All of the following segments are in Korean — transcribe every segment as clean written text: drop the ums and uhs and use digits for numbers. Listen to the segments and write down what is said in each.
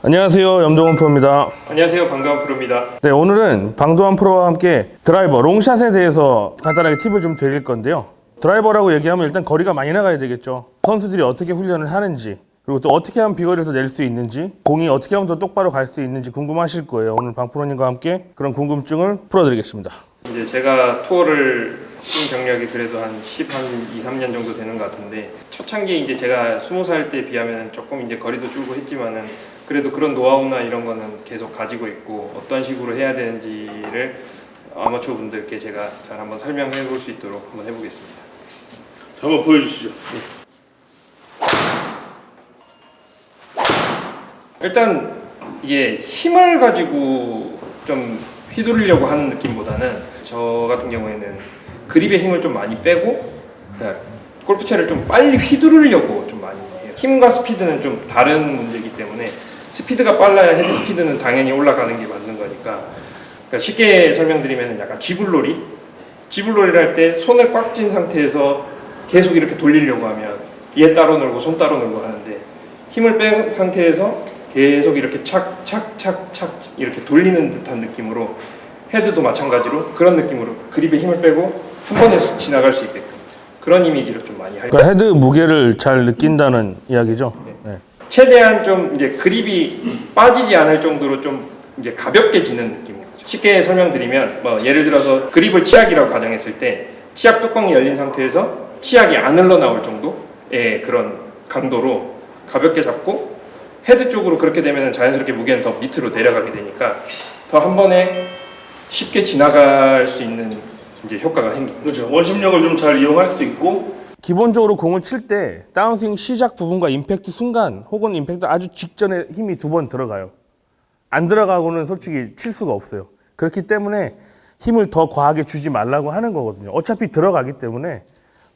안녕하세요, 염동원 프로입니다. 안녕하세요, 방도환 프로입니다. 네, 오늘은 방도환 프로와 함께 드라이버, 롱샷에 대해서 간단하게 팁을 좀 드릴 건데요. 드라이버라고 얘기하면 일단 거리가 많이 나가야 되겠죠. 선수들이 어떻게 훈련을 하는지, 그리고 또 어떻게 하면 비거리를 더 낼 수 있는지, 공이 어떻게 하면 더 똑바로 갈 수 있는지 궁금하실 거예요. 오늘 방 프로님과 함께 그런 궁금증을 풀어드리겠습니다. 이제 제가 투어를 뛴 경력이 그래도 한 2, 3년 정도 되는 것 같은데, 초창기에 이제 제가 20살 때 비하면 조금 이제 거리도 줄고 했지만은 그래도 그런 노하우나 이런 거는 계속 가지고 있고, 어떤 식으로 해야 되는지를 아마추어 분들께 제가 잘 한번 설명해 볼 수 있도록 한번 해보겠습니다. 자, 한번 보여주시죠. 일단 이게 힘을 가지고 좀 휘두르려고 하는 느낌보다는, 저 같은 경우에는 그립의 힘을 좀 많이 빼고 그러니까 골프채를 좀 빨리 휘두르려고 좀 많이 해요. 힘과 스피드는 좀 다른 문제이기 때문에, 스피드가 빨라야 헤드 스피드는 당연히 올라가는 게 맞는 거니까, 그러니까 쉽게 설명드리면 약간 쥐불놀이를 할 때 손을 꽉 쥔 상태에서 계속 이렇게 돌리려고 하면 얘 따로 놀고 손 따로 놀고 하는데, 힘을 뺀 상태에서 계속 이렇게 착착착착 이렇게 돌리는 듯한 느낌으로, 헤드도 마찬가지로 그런 느낌으로 그립에 힘을 빼고 한 번에 쏙 지나갈 수 있게끔 그런 이미지로 좀 많이 하려고. 그러니까 헤드 무게를 잘 느낀다는 이야기죠. 네. 최대한 좀 이제 그립이 빠지지 않을 정도로 좀 이제 가볍게 지는 느낌이에요. 쉽게 설명드리면, 뭐 예를 들어서 그립을 치약이라고 가정했을 때, 치약 뚜껑이 열린 상태에서 치약이 안 흘러나올 정도의 그런 강도로 가볍게 잡고, 헤드 쪽으로 그렇게 되면 자연스럽게 무게는 더 밑으로 내려가게 되니까 더 한 번에 쉽게 지나갈 수 있는 이제 효과가 생깁니다. 그렇죠. 원심력을 좀 잘 이용할 수 있고, 기본적으로 공을 칠 때 다운스윙 시작 부분과 임팩트 순간 혹은 임팩트 아주 직전에 힘이 2번 들어가요. 안 들어가고는 솔직히 칠 수가 없어요. 그렇기 때문에 힘을 더 과하게 주지 말라고 하는 거거든요. 어차피 들어가기 때문에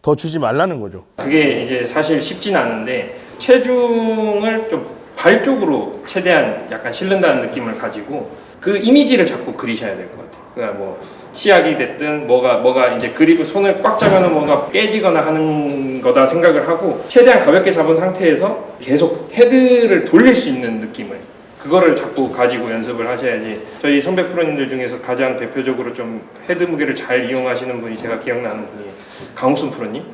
더 주지 말라는 거죠. 그게 이제 사실 쉽진 않은데, 체중을 좀 발 쪽으로 최대한 약간 실른다는 느낌을 가지고 그 이미지를 자꾸 그리셔야 될 것 같아요. 그러니까 뭐 치약이 됐든 뭐가 이제 그립을 손을 꽉 잡으면 뭔가 깨지거나 하는 거다 생각을 하고, 최대한 가볍게 잡은 상태에서 계속 헤드를 돌릴 수 있는 느낌을, 그거를 자꾸 가지고 연습을 하셔야지. 저희 선배 프로님들 중에서 가장 대표적으로 좀 헤드 무게를 잘 이용하시는 분이, 제가 기억나는 분이 강욱순 프로님.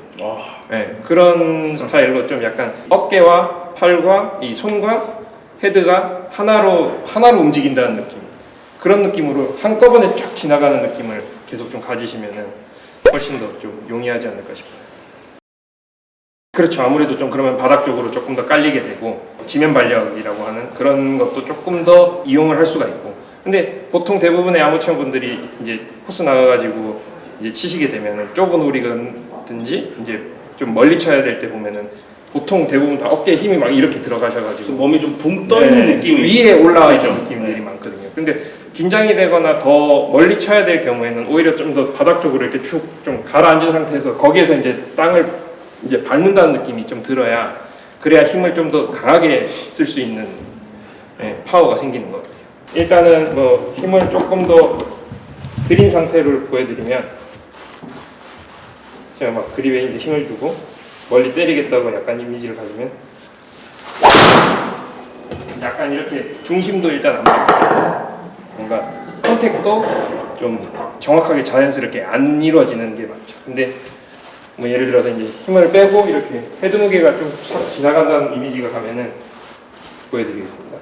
네, 그런 스타일로 좀 약간 어깨와 팔과 이 손과 헤드가 하나로 움직인다는 느낌, 그런 느낌으로 한꺼번에 쫙 지나가는 느낌을 계속 좀 가지시면은 훨씬 더 좀 용이하지 않을까 싶어요. 그렇죠. 아무래도 좀 그러면 바닥 쪽으로 조금 더 깔리게 되고, 지면 발력이라고 하는 그런 것도 조금 더 이용을 할 수가 있고. 근데 보통 대부분의 아마추어 분들이 이제 코스 나가가지고 이제 치시게 되면은 좁은 홀이든지 이제 좀 멀리 쳐야 될 때 보면은 보통 대부분 다 어깨에 힘이 막 이렇게 들어가셔가지고 몸이 좀 붕 떠 있는 느낌이 위에 올라와 있는 느낌들이 많거든요. 근데 긴장이 되거나 더 멀리 쳐야 될 경우에는 오히려 좀 더 바닥 쪽으로 이렇게 쭉 좀 가라앉은 상태에서 거기에서 이제 땅을 이제 밟는다는 느낌이 좀 들어야, 그래야 힘을 좀 더 강하게 쓸 수 있는 파워가 생기는 것 같아요. 일단은 뭐 힘을 조금 더 들인 상태로 보여드리면, 제가 막 그립에 이제 힘을 주고 멀리 때리겠다고 약간 이미지를 가지면 약간 이렇게 중심도 일단 안 맞고, 뭔가 컨택도 좀 정확하게 자연스럽게 안 이루어지는 게 많죠. 근데 뭐 예를 들어서 이제 힘을 빼고 이렇게 헤드 무게가 좀 싹 지나간다는 이미지가 가면은 보여드리겠습니다.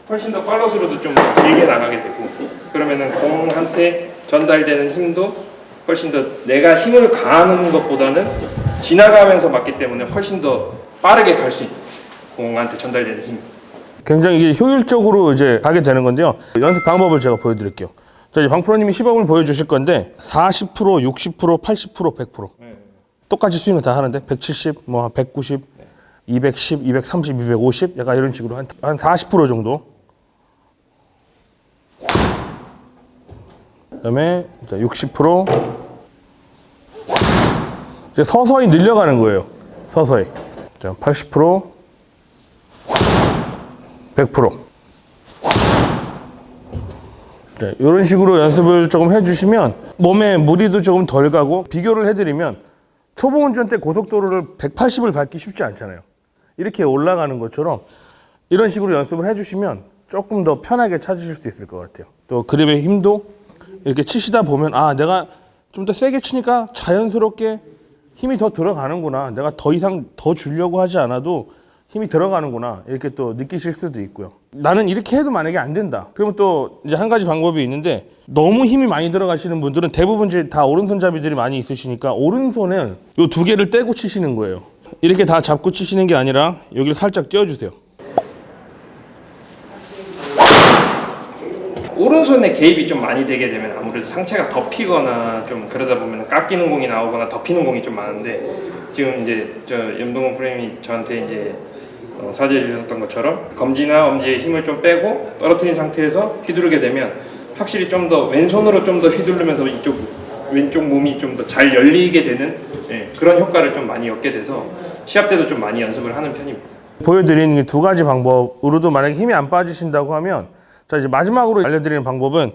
훨씬 더 팔로스로도 좀 길게 나가게 되고, 그러면은 공한테 전달되는 힘도 훨씬 더 내가 힘을 가하는 것보다는 지나가면서 맞기 때문에 훨씬 더 빠르게 갈 수 있는, 공한테 전달되는 힘이 굉장히 이게 효율적으로 이제 가게 되는 건데요. 연습 방법을 제가 보여드릴게요. 자, 이제 방 프로님이 시범을 보여주실 건데 40%, 60%, 80%, 100%. 똑같이 스윙을 다 하는데 170, 뭐 190, 210, 230, 250 약간 이런 식으로 한 40% 정도. 그다음에 60%. 이제 서서히 늘려가는 거예요. 서서히. 자, 80%, 100%. 네, 이런 식으로 연습을 조금 해주시면 몸에 무리도 조금 덜 가고, 비교를 해드리면 초보 운전 때 고속도로를 180을 밟기 쉽지 않잖아요. 이렇게 올라가는 것처럼 이런 식으로 연습을 해주시면 조금 더 편하게 찾으실 수 있을 것 같아요. 또 그립의 힘도 이렇게 치시다 보면 아, 내가 좀 더 세게 치니까 자연스럽게 힘이 더 들어가는구나. 내가 더 이상 더 주려고 하지 않아도 힘이 들어가는구나. 이렇게 또 느끼실 수도 있고요. 나는 이렇게 해도 만약에 안 된다. 그러면 또 이제 한 가지 방법이 있는데 너무 힘이 많이 들어가시는 분들은 대부분 이제 다 오른손잡이들이 많이 있으시니까 오른손은 요 두 개를 떼고 치시는 거예요. 이렇게 다 잡고 치시는 게 아니라 여기를 살짝 띄워주세요. 오른손에 개입이 좀 많이 되게 되면 아무래도 상체가 덮이거나 좀 그러다 보면 깎이는 공이 나오거나 덮이는 공이 좀 많은데 지금 이제 저 염동훈 프로님이 저한테 이제 사죄해 주셨던 것처럼 검지나 엄지에 힘을 좀 빼고 떨어뜨린 상태에서 휘두르게 되면 확실히 좀 더 왼손으로 좀 더 휘두르면서 이쪽 왼쪽 몸이 좀 더 잘 열리게 되는 그런 효과를 좀 많이 얻게 돼서 시합 때도 좀 많이 연습을 하는 편입니다. 보여드리는 이 두 가지 방법으로도 만약에 힘이 안 빠지신다고 하면 자 이제 마지막으로 알려드리는 방법은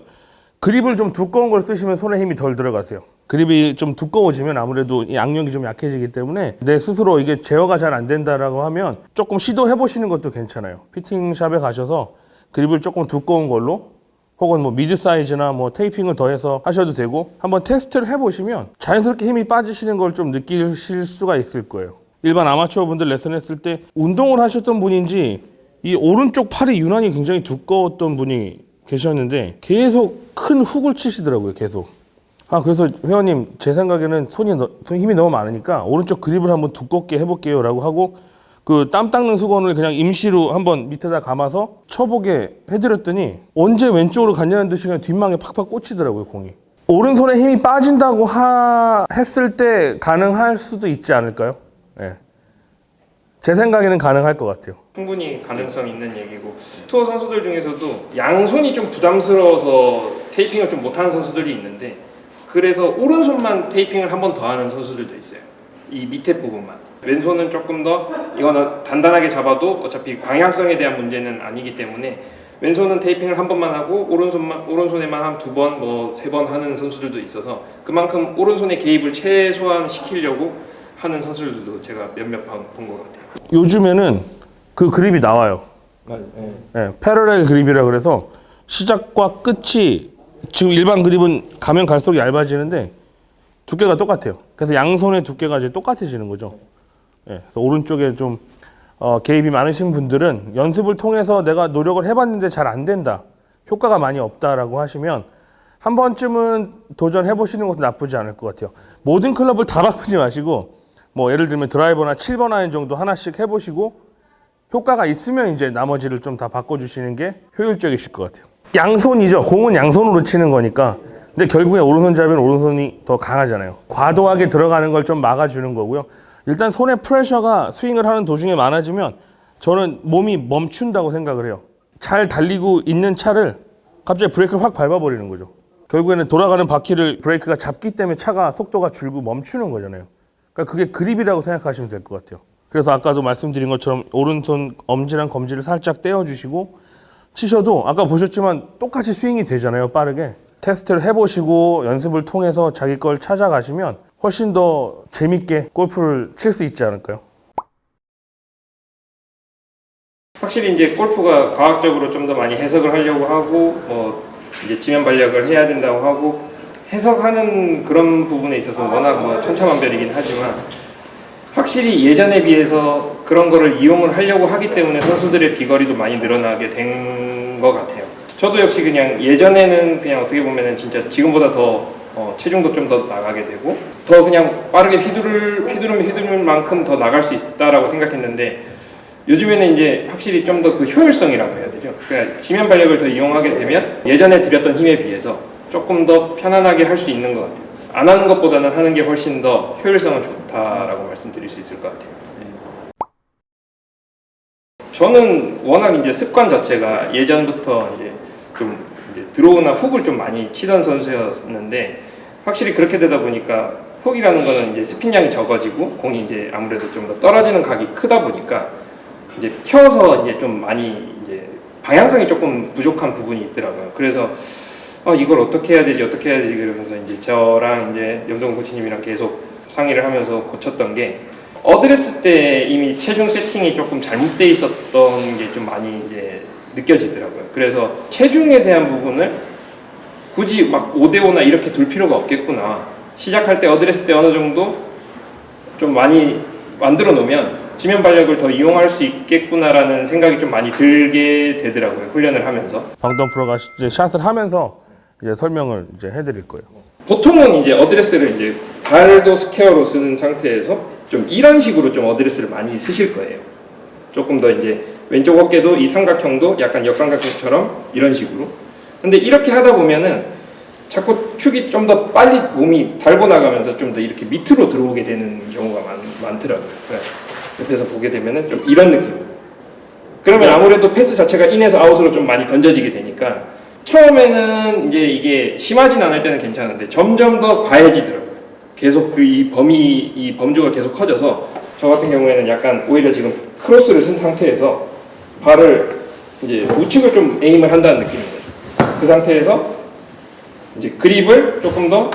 그립을 좀 두꺼운 걸 쓰시면 손에 힘이 덜 들어가세요. 그립이 좀 두꺼워지면 아무래도 이 악력이 좀 약해지기 때문에 내 스스로 이게 제어가 잘 안 된다라고 하면 조금 시도해 보시는 것도 괜찮아요. 피팅샵에 가셔서 그립을 조금 두꺼운 걸로 혹은 뭐 미드 사이즈나 뭐 테이핑을 더해서 하셔도 되고 한번 테스트를 해보시면 자연스럽게 힘이 빠지시는 걸 좀 느끼실 수가 있을 거예요. 일반 아마추어 분들 레슨했을 때 운동을 하셨던 분인지 이 오른쪽 팔이 유난히 굉장히 두꺼웠던 분이 계셨는데 계속 큰 훅을 치시더라고요. 계속. 그래서 회원님 제 생각에는 손 힘이 너무 많으니까 오른쪽 그립을 한번 두껍게 해볼게요 라고 하고 그 땀 닦는 수건을 그냥 임시로 한번 밑에다 감아서 쳐보게 해드렸더니 언제 왼쪽으로 갔냐는 듯이 그냥 뒷망에 팍팍 꽂히더라고요. 공이. 오른손에 힘이 빠진다고 했을 때 가능할 수도 있지 않을까요? 네. 제 생각에는 가능할 것 같아요. 충분히 가능성 있는 얘기고 투어 선수들 중에서도 양손이 좀 부담스러워서 테이핑을 좀 못하는 선수들이 있는데 그래서 오른손만 테이핑을 한 번 더 하는 선수들도 있어요. 이 밑에 부분만. 왼손은 조금 더 이거는 단단하게 잡아도 어차피 방향성에 대한 문제는 아니기 때문에 왼손은 테이핑을 한 번만 하고 오른손에만 한 두 번, 뭐 세 번 하는 선수들도 있어서 그만큼 오른손의 개입을 최소한 시키려고 하는 선수들도 제가 몇몇 본 것 같아요. 요즘에는 그 그립이 나와요. 네, 패러렐 그립이라 그래서 시작과 끝이 지금 일반 그립은 가면 갈수록 얇아지는데 두께가 똑같아요. 그래서 양손의 두께가 이제 똑같아지는 거죠. 네, 그래서 오른쪽에 좀 개입이 많으신 분들은 연습을 통해서 내가 노력을 해봤는데 잘 안 된다, 효과가 많이 없다라고 하시면 한 번쯤은 도전해 보시는 것도 나쁘지 않을 것 같아요. 모든 클럽을 다 바꾸지 마시고 뭐 예를 들면 드라이버나 7번 아이언 정도 하나씩 해보시고 효과가 있으면 이제 나머지를 좀 다 바꿔주시는 게 효율적이실 것 같아요. 양손이죠. 공은 양손으로 치는 거니까. 근데 결국에 오른손잡이는 오른손이 더 강하잖아요. 과도하게 들어가는 걸 좀 막아주는 거고요. 일단 손에 프레셔가 스윙을 하는 도중에 많아지면 저는 몸이 멈춘다고 생각을 해요. 잘 달리고 있는 차를 갑자기 브레이크를 확 밟아버리는 거죠. 결국에는 돌아가는 바퀴를 브레이크가 잡기 때문에 차가 속도가 줄고 멈추는 거잖아요. 그러니까 그게 그립이라고 생각하시면 될 것 같아요. 그래서 아까도 말씀드린 것처럼 오른손 엄지랑 검지를 살짝 떼어주시고 치셔도 아까 보셨지만 똑같이 스윙이 되잖아요. 빠르게. 테스트를 해보시고 연습을 통해서 자기 걸 찾아가시면 훨씬 더 재밌게 골프를 칠 수 있지 않을까요? 확실히 이제 골프가 과학적으로 좀 더 많이 해석을 하려고 하고 뭐 이제 지면 발력을 해야 된다고 하고 해석하는 그런 부분에 있어서 워낙 뭐 천차만별이긴 하지만 확실히 예전에 비해서 그런 거를 이용을 하려고 하기 때문에 선수들의 비거리도 많이 늘어나게 된 것 같아요. 저도 역시 그냥 예전에는 그냥 어떻게 보면은 진짜 지금보다 더 체중도 좀 더 나가게 되고 더 그냥 빠르게 휘두르면 만큼 더 나갈 수 있다라고 생각했는데 요즘에는 이제 확실히 좀 더 그 효율성이라고 해야 되죠. 그러니까 지면 발력을 더 이용하게 되면 예전에 들였던 힘에 비해서 조금 더 편안하게 할 수 있는 것 같아요. 안 하는 것보다는 하는 게 훨씬 더 효율성은 좋다라고 말씀드릴 수 있을 것 같아요. 저는 워낙 이제 습관 자체가 예전부터 이제 좀 이제 드로우나 훅을 좀 많이 치던 선수였는데 확실히 그렇게 되다 보니까 훅이라는 거는 이제 스핀량이 적어지고 공이 이제 아무래도 좀 더 떨어지는 각이 크다 보니까 이제 펴서 이제 좀 많이 이제 방향성이 조금 부족한 부분이 있더라고요. 그래서 이걸 어떻게 해야 되지 그러면서 이제 저랑 이제 염동훈 코치님이랑 계속 상의를 하면서 고쳤던 게 어드레스 때 이미 체중 세팅이 조금 잘못돼 있었던 게 좀 많이 이제 느껴지더라고요. 그래서 체중에 대한 부분을 굳이 막 5대5나 이렇게 둘 필요가 없겠구나. 시작할 때 어드레스 때 어느 정도 좀 많이 만들어 놓으면 지면 발력을 더 이용할 수 있겠구나라는 생각이 좀 많이 들게 되더라고요. 훈련을 하면서. 방동 프로가 이제 샷을 하면서 이제 설명을 이제 해드릴 거예요. 보통은 이제 어드레스를 이제 발도 스퀘어로 쓰는 상태에서 좀 이런 식으로 좀 어드레스를 많이 쓰실 거예요. 조금 더 이제 왼쪽 어깨도 이 삼각형도 약간 역삼각형처럼 이런 식으로. 근데 이렇게 하다 보면은 자꾸 축이 좀 더 빨리 몸이 달고 나가면서 좀 더 이렇게 밑으로 들어오게 되는 경우가 많더라고요. 옆에서 보게 되면은 좀 이런 느낌. 그러면 아무래도 패스 자체가 인에서 아웃으로 좀 많이 던져지게 되니까 처음에는 이제 이게 심하진 않을 때는 괜찮은데 점점 더 과해지더라고요. 계속 그 이 범주가 계속 커져서 저 같은 경우에는 약간 오히려 지금 크로스를 쓴 상태에서 발을 이제 우측을 좀 에임을 한다는 느낌인 거죠. 그 상태에서 이제 그립을 조금 더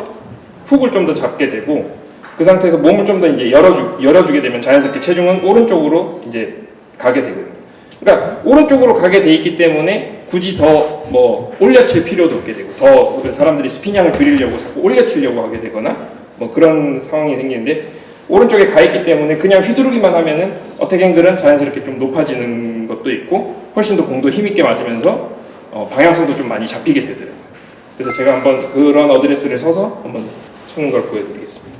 훅을 좀 더 잡게 되고 그 상태에서 몸을 좀 더 이제 열어주게 되면 자연스럽게 체중은 오른쪽으로 이제 가게 되거든요. 그러니까 오른쪽으로 가게 돼 있기 때문에 굳이 더 뭐 올려칠 필요도 없게 되고 더 사람들이 스피닝을 줄이려고 자꾸 올려치려고 하게 되거나 뭐 그런 상황이 생기는데 오른쪽에 가 있기 때문에 그냥 휘두르기만 하면은 어택 앵글은 자연스럽게 좀 높아지는 것도 있고 훨씬 더 공도 힘있게 맞으면서 방향성도 좀 많이 잡히게 되더라고요. 그래서 제가 한번 그런 어드레스를 서서 한번 쳐는 걸 보여드리겠습니다.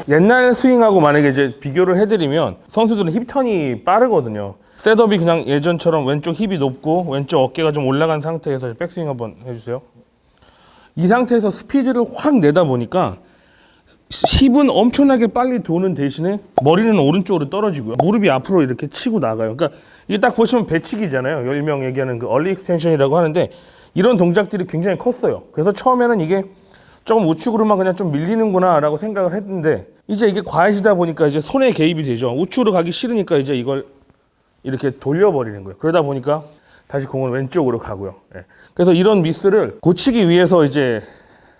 옛날 스윙하고 만약에 이제 비교를 해드리면 선수들은 힙턴이 빠르거든요. 셋업이 그냥 예전처럼 왼쪽 힙이 높고 왼쪽 어깨가 좀 올라간 상태에서 백스윙 한번 해주세요. 이 상태에서 스피드를 확 내다 보니까 힙은 엄청나게 빨리 도는 대신에 머리는 오른쪽으로 떨어지고요. 무릎이 앞으로 이렇게 치고 나가요. 그러니까 이게 딱 보시면 배치기잖아요. 일명 얘기하는 그 얼리 익스텐션이라고 하는데 이런 동작들이 굉장히 컸어요. 그래서 처음에는 이게 조금 우측으로만 그냥 좀 밀리는구나 라고 생각을 했는데 이제 이게 과해지다 보니까 이제 손에 개입이 되죠. 우측으로 가기 싫으니까 이제 이걸 이렇게 돌려버리는 거예요. 그러다 보니까 다시 공은 왼쪽으로 가고요. 그래서 이런 미스를 고치기 위해서 이제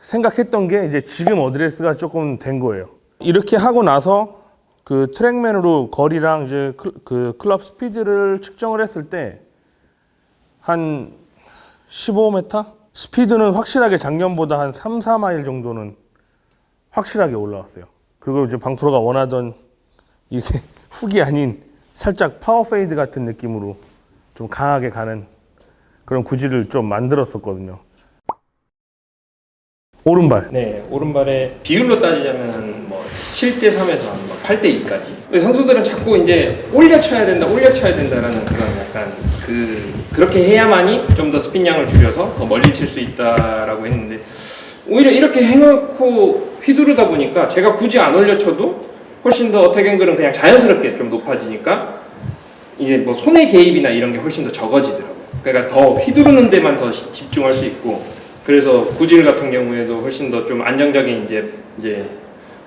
생각했던 게 이제 지금 어드레스가 조금 된 거예요. 이렇게 하고 나서 그 트랙맨으로 거리랑 이제 그 클럽 스피드를 측정을 했을 때 한 15m? 스피드는 확실하게 작년보다 한 3, 4마일 정도는 확실하게 올라왔어요. 그리고 이제 방프로가 원하던 이렇게 훅이 아닌 살짝 파워 페이드 같은 느낌으로 좀 강하게 가는 그런 구질을 좀 만들었었거든요. 오른발. 네, 오른발의 비율로 따지자면 뭐 7대3에서 한 8대2까지. 선수들은 자꾸 이제 올려 쳐야 된다라는 그런 약간 그렇게 해야만이 좀 더 스핀량을 줄여서 더 멀리 칠 수 있다라고 했는데 오히려 이렇게 해놓고 휘두르다 보니까 제가 굳이 안 올려 쳐도 훨씬 더 어택 앵글은 그냥 자연스럽게 좀 높아지니까 이제 뭐 손의 개입이나 이런 게 훨씬 더 적어지더라고요. 그러니까 더 휘두르는 데만 더 집중할 수 있고 그래서 구질 같은 경우에도 훨씬 더 좀 안정적인 이제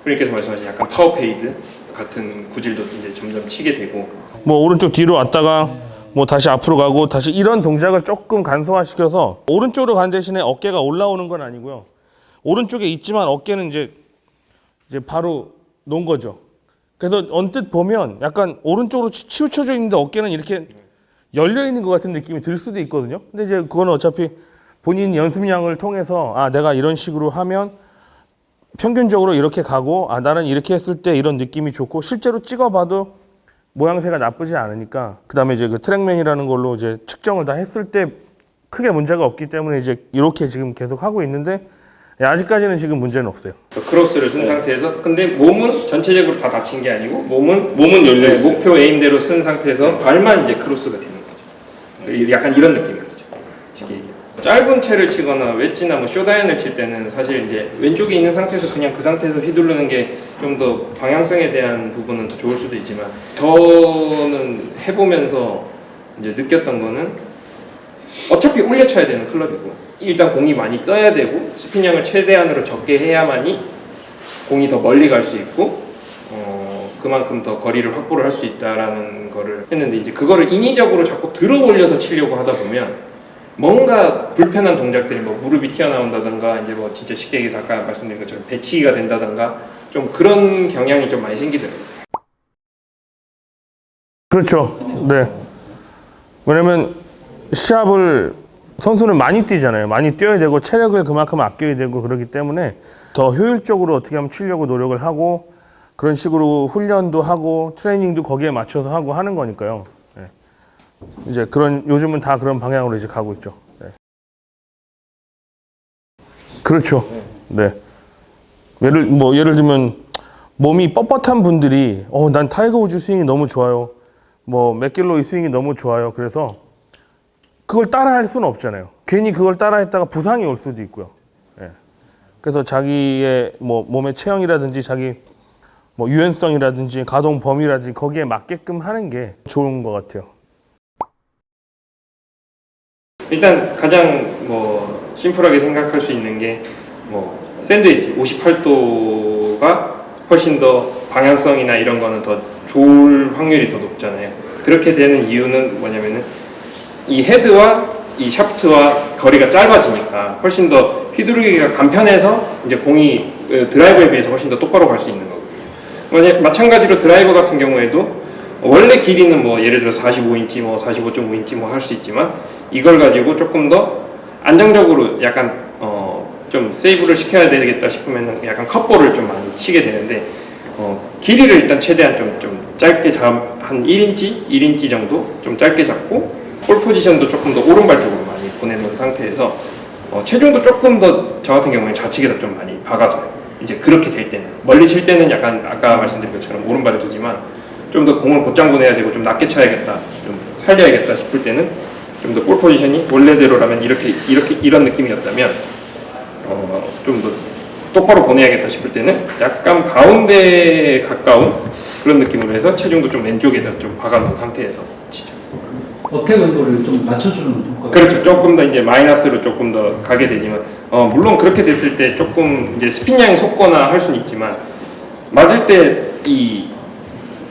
프로님께서 말씀하신 약간 파워 페이드 같은 구질도 이제 점점 치게 되고 뭐 오른쪽 뒤로 왔다가 뭐 다시 앞으로 가고 다시 이런 동작을 조금 간소화시켜서 오른쪽으로 간 대신에 어깨가 올라오는 건 아니고요. 오른쪽에 있지만 어깨는 이제 바로 놓은 거죠. 그래서 언뜻 보면 약간 오른쪽으로 치우쳐져 있는데 어깨는 이렇게 열려 있는 것 같은 느낌이 들 수도 있거든요. 근데 이제 그건 어차피 본인 연습량을 통해서 내가 이런 식으로 하면 평균적으로 이렇게 가고 나는 이렇게 했을 때 이런 느낌이 좋고 실제로 찍어봐도 모양새가 나쁘지 않으니까 그다음에 이제 그 트랙맨이라는 걸로 이제 측정을 다 했을 때 크게 문제가 없기 때문에 이제 이렇게 지금 계속 하고 있는데 아직까지는 지금 문제는 없어요. 크로스를 쓴 상태에서 근데 몸은 전체적으로 다 다친 게 아니고 몸은 열려 있어요. 목표 에임대로 쓴 상태에서 발만 이제 크로스가 되는 거죠. 약간 이런 느낌인 거죠. 쉽게 얘기하면. 짧은 채를 치거나 웨지나 뭐 쇼다이언을 칠 때는 사실 이제 왼쪽에 있는 상태에서 그냥 그 상태에서 휘두르는 게 좀 더 방향성에 대한 부분은 더 좋을 수도 있지만 저는 해보면서 이제 느꼈던 거는 어차피 올려쳐야 되는 클럽이고 일단 공이 많이 떠야 되고 스핀량을 최대한으로 적게 해야만이 공이 더 멀리 갈 수 있고 그만큼 더 거리를 확보를 할 수 있다라는 거를 했는데 이제 그거를 인위적으로 자꾸 들어 올려서 치려고 하다 보면 뭔가 불편한 동작들이 뭐 무릎이 튀어나온다든가 이제 뭐 진짜 쉽게 얘기해서 아까 말씀드린 것처럼 배치기가 된다든가 좀 그런 경향이 좀 많이 생기더라고요. 그렇죠. 네. 왜냐면 시합을 선수는 많이 뛰잖아요. 많이 뛰어야 되고 체력을 그만큼 아껴야 되고 그렇기 때문에 더 효율적으로 어떻게 하면 치려고 노력을 하고 그런 식으로 훈련도 하고 트레이닝도 거기에 맞춰서 하고 하는 거니까요. 네. 이제 그런 요즘은 다 그런 방향으로 이제 가고 있죠. 네. 그렇죠. 네. 예를 들면 몸이 뻣뻣한 분들이 난 타이거 우즈 스윙이 너무 좋아요. 뭐 맥길로이 스윙이 너무 좋아요. 그래서 그걸 따라할 수는 없잖아요. 괜히 그걸 따라했다가 부상이 올 수도 있고요. 예. 그래서 자기의 뭐 몸의 체형이라든지 자기 뭐 유연성이라든지 가동 범위라든지 거기에 맞게끔 하는 게 좋은 것 같아요. 일단 가장 뭐 심플하게 생각할 수 있는 게 뭐 샌드위치 58도가 훨씬 더 방향성이나 이런 거는 더 좋을 확률이 더 높잖아요. 그렇게 되는 이유는 뭐냐면은 이 헤드와 이 샤프트와 거리가 짧아지니까 훨씬 더 휘두르기가 간편해서 이제 공이 드라이버에 비해서 훨씬 더 똑바로 갈 수 있는 거거든요. 마찬가지로 드라이버 같은 경우에도 원래 길이는 뭐 예를 들어 45인치, 뭐 45.5인치 뭐 할 수 있지만 이걸 가지고 조금 더 안정적으로 약간 좀 세이브를 시켜야 되겠다 싶으면 약간 컵볼을 좀 많이 치게 되는데 길이를 일단 최대한 좀 짧게 한 1인치 정도 좀 짧게 잡고 볼 포지션도 조금 더 오른발 쪽으로 많이 보내놓은 상태에서 체중도 조금 더 저 같은 경우에 좌측에다 좀 많이 박아둬요. 이제 그렇게 될 때는 멀리 칠 때는 약간 아까 말씀드린 것처럼 오른발에 두지만 좀 더 공을 곧장 보내야 되고 좀 낮게 쳐야겠다, 좀 살려야겠다 싶을 때는 좀 더 볼 포지션이 원래대로라면 이런 느낌이었다면 좀 더 똑바로 보내야겠다 싶을 때는 약간 가운데에 가까운 그런 느낌으로 해서 체중도 좀 왼쪽에다 좀 박아놓은 상태에서 치죠. 어택 앵글을 좀 맞춰주는 효과가. 그렇죠. 조금 더 이제 마이너스로 조금 더 가게 되지만 물론 그렇게 됐을 때 조금 이제 스핀량이 솟거나 할 수는 있지만 맞을 때 이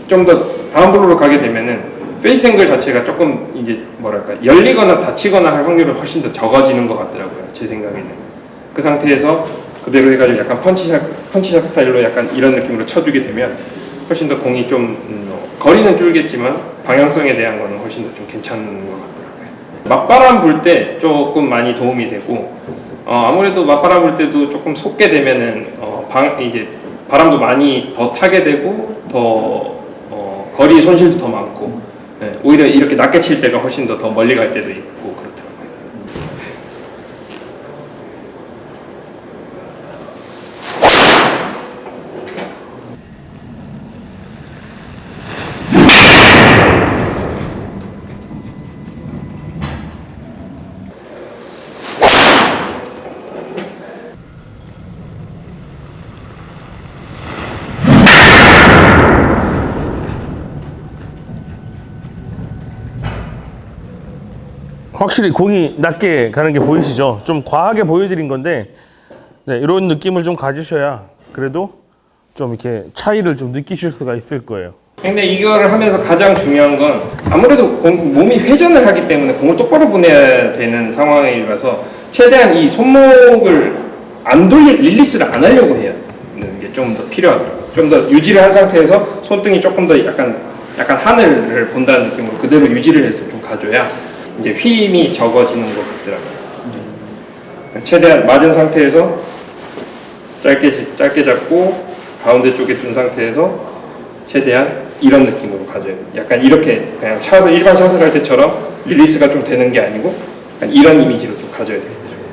좀 더 다운블로로 가게 되면은 페이스 앵글 자체가 조금 이제 뭐랄까 열리거나 닫히거나 할 확률은 훨씬 더 적어지는 것 같더라고요. 제 생각에는. 그 상태에서 그대로 해가지고 약간 펀치샷 스타일로 약간 이런 느낌으로 쳐주게 되면 훨씬 더 공이 좀 거리는 줄겠지만 방향성에 대한 거는 훨씬 더 좀 괜찮은 것 같더라고요. 맞바람 불 때 조금 많이 도움이 되고 아무래도 맞바람 불 때도 조금 솟게 되면은 이제 바람도 많이 더 타게 되고 더 거리 손실도 더 많고 오히려 이렇게 낮게 칠 때가 훨씬 더 멀리 갈 때도 있고 그렇더라고요. 확실히 공이 낮게 가는 게 보이시죠? 좀 과하게 보여드린 건데 네, 이런 느낌을 좀 가지셔야 그래도 좀 이렇게 차이를 좀 느끼실 수가 있을 거예요. 근데 이거를 하면서 가장 중요한 건 아무래도 몸이 회전을 하기 때문에 공을 똑바로 보내야 되는 상황이라서 최대한 이 손목을 릴리스를 안 하려고 해야 되는 게 좀 더 필요하더라고요. 좀 더 유지를 한 상태에서 손등이 조금 더 약간 하늘을 본다는 느낌으로 그대로 유지를 해서 좀 가줘야 이제 힘이 적어지는 것 같더라고요. 최대한 맞은 상태에서 짧게 잡고 가운데 쪽에 둔 상태에서 최대한 이런 느낌으로 가져야 돼요. 약간 이렇게 그냥 일반 샷을 할 때처럼 릴리스가 좀 되는 게 아니고 이런 이미지로 좀 가져야 되겠더라고요.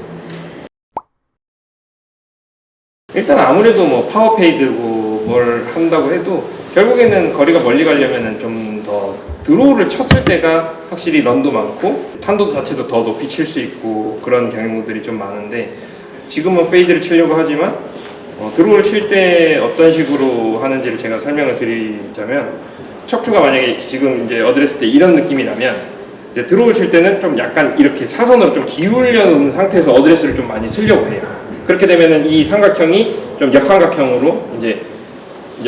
일단 아무래도 뭐 파워페이드고 뭘 한다고 해도 결국에는 거리가 멀리 가려면은 좀 더 드로우를 쳤을 때가 확실히 런도 많고 탄도 자체도 더 높이 칠 수 있고 그런 경우들이 좀 많은데 지금은 페이드를 치려고 하지만 드로우를 칠 때 어떤 식으로 하는지를 제가 설명을 드리자면 척추가 만약에 지금 이제 어드레스 때 이런 느낌이 나면 이제 드로우를 칠 때는 좀 약간 이렇게 사선으로 좀 기울여 놓은 상태에서 어드레스를 좀 많이 쓰려고 해요. 그렇게 되면은 이 삼각형이 좀 역삼각형으로 이제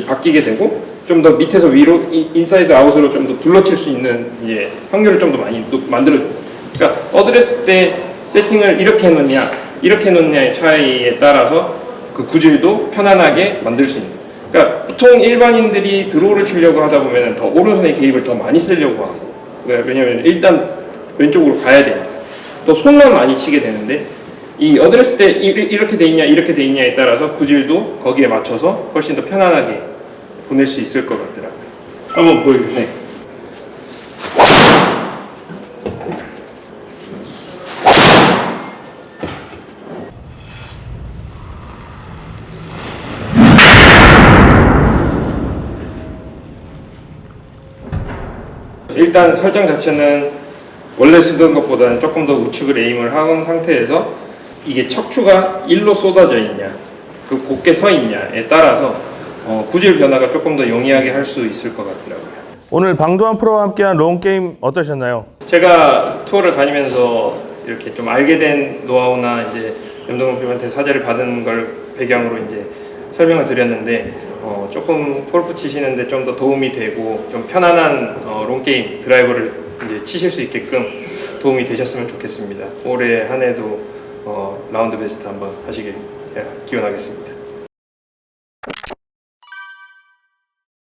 바뀌게 되고 좀 더 밑에서 위로 인사이드 아웃으로 좀 더 둘러칠 수 있는 이제 확률을 좀 더 많이 만들어줍니다. 그러니까 어드레스 때 세팅을 이렇게 해놓냐 이렇게 해놓냐의 차이에 따라서 그 구질도 편안하게 만들 수 있는. 그러니까 보통 일반인들이 드로우를 치려고 하다 보면 더 오른손의 개입을 더 많이 쓰려고 하고, 왜냐면 일단 왼쪽으로 가야 되니까 또 손만 많이 치게 되는데, 이 어드레스 때 이렇게 돼 있냐 이렇게 돼 있냐에 따라서 구질도 거기에 맞춰서 훨씬 더 편안하게 보낼 수 있을 것 같더라고요. 한번 보여주세요. 네. 일단 설정 자체는 원래 쓰던 것보다는 조금 더 우측을 에임을 한 상태에서 이게 척추가 일로 쏟아져 있냐 그 곧게 서 있냐에 따라서 구질 변화가 조금 더 용이하게 할 수 있을 것 같더라고요. 오늘 방도환 프로와 함께한 롱 게임 어떠셨나요? 제가 투어를 다니면서 이렇게 좀 알게 된 노하우나 이제 염동근 프로한테 사제를 받은 걸 배경으로 이제 설명을 드렸는데, 조금 골프 치시는데 좀 더 도움이 되고 좀 편안한 롱 게임 드라이버를 이제 치실 수 있게끔 도움이 되셨으면 좋겠습니다. 올해 한 해도 라운드 베스트 한번 하시길 제가 기원하겠습니다.